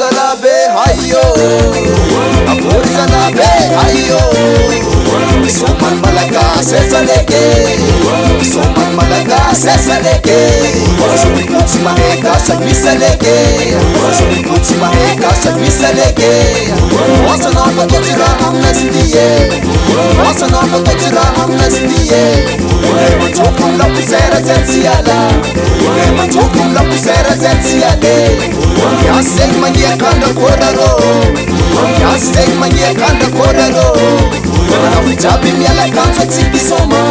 Zalabe hayo, Apuri Zalabe hayo. Soman Malaga sesaleke, Soman Malaga sesaleke. Sobikuti maheka sabisaleke, Sobikuti maheka sabisaleke. Wasa na patotira amnestie, Wasa na patotira amnestie. Ema tokum la pusera zensiala, Ema tokum la pusera zensiale. Yasek mangia kanda koraro, Yasek mangia kanda koraro. Wana fujabi miala kanto tiki soma,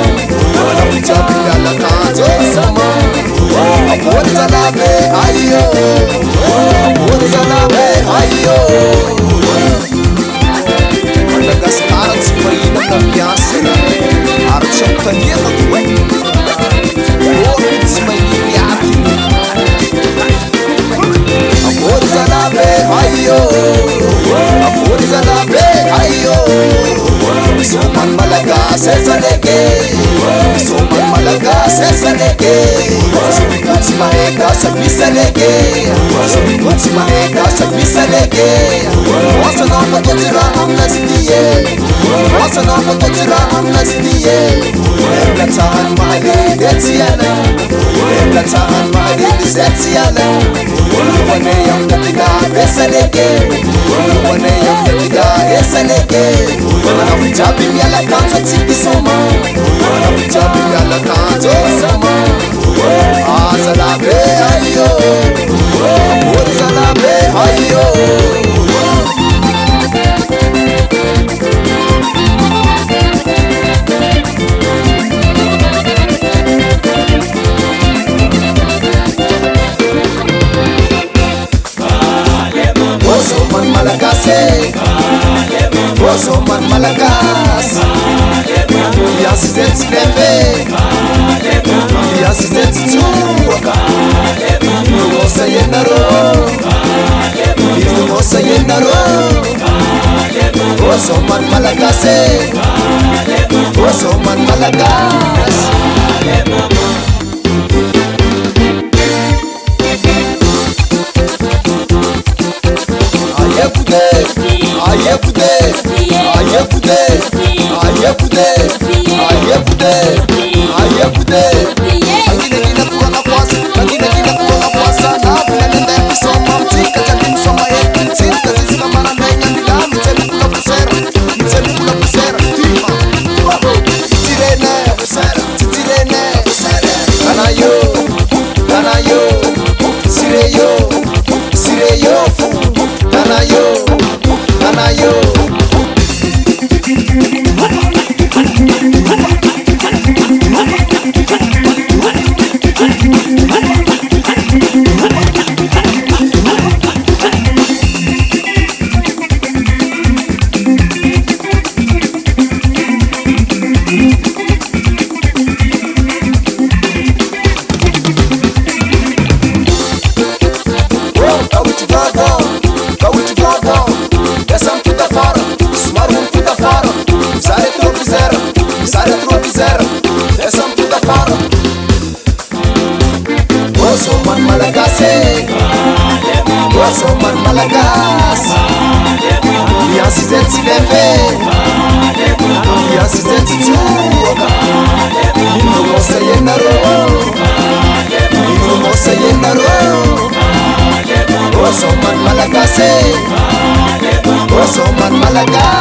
Wana fujabi miala kanto soma. Apuri Zalabe ayo, Apuri Zalabe ayo. Madagascar tsifahina kampiasana, ary tsy ampanehako tsy mahiny aty. Apuri Zalabe ayo, Apuri Zalabe ayo. Soman Malaga sesaleke, Soman Malaga sesaleke. Sobikuti maheka sabisaleke, Sobikuti maheka sabisaleke. Wasa na patotira amnestie, Wasa na patotira amnestie. Emlatahan mahali detiana, Emlatahan mahali detiana. Wane yang ketiga esaleke, Wane yang ketiga esaleke. Wana fujabi miala kanto tiki soma, Wana fujabi miala kanto soma. Zalabe ayo, Apuri Zalabe ayo. Soman Malagase, Soman Malagas. Yas zets leve, Yas zets tuwa. Mosa yenaro, Mosa yenaro. Soman Malagase, Soman Malagas. Soman Malagase, Soman Malagas. Yas zets leve, Yas zets tuwa. Mosa yenaro, Mosa yenaro. Soman Malagase, Soman Malagas.